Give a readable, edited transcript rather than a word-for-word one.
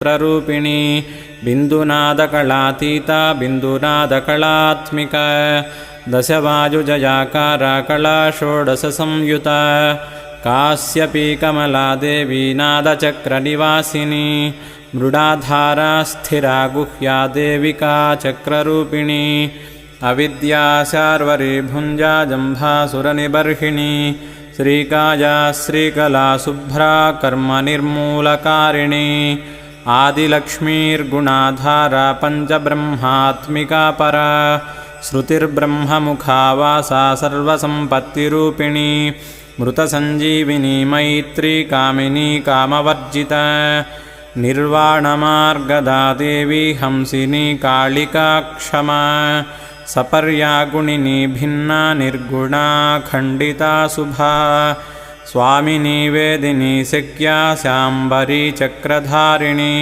चक्ररूपिणी बिन्दुनादकलातीता बिन्दुनादकलात्मिका दशवायुजयाकारा कला षोडशसंयुता कास्यपी कमला देवी नादचक्रनिवासिनी मृडाधारा स्थिरा गुह्या देविका चक्ररूपिणी अविद्या शार्वरी भुञ्जा जम्भासुरनिबर्हिणी श्रीकाया श्रीकला शुभ्रा कर्मनिर्मूलकारिणी आदिलक्ष्मीर्गुणाधारा पञ्चब्रह्मात्मिका परा श्रुतिर्ब्रह्ममुखा वासा सर्वसम्पत्तिरूपिणी मृतसञ्जीविनी मैत्री कामिनी कामवर्जिता निर्वाणमार्गदा देवी हंसिनी कालिका क्षमा सपर्या गुणिनी भिन्ना निर्गुणा खण्डिता शुभा स्वामिनी वेदिनी शक्या शाम्बरी चक्रधारिणी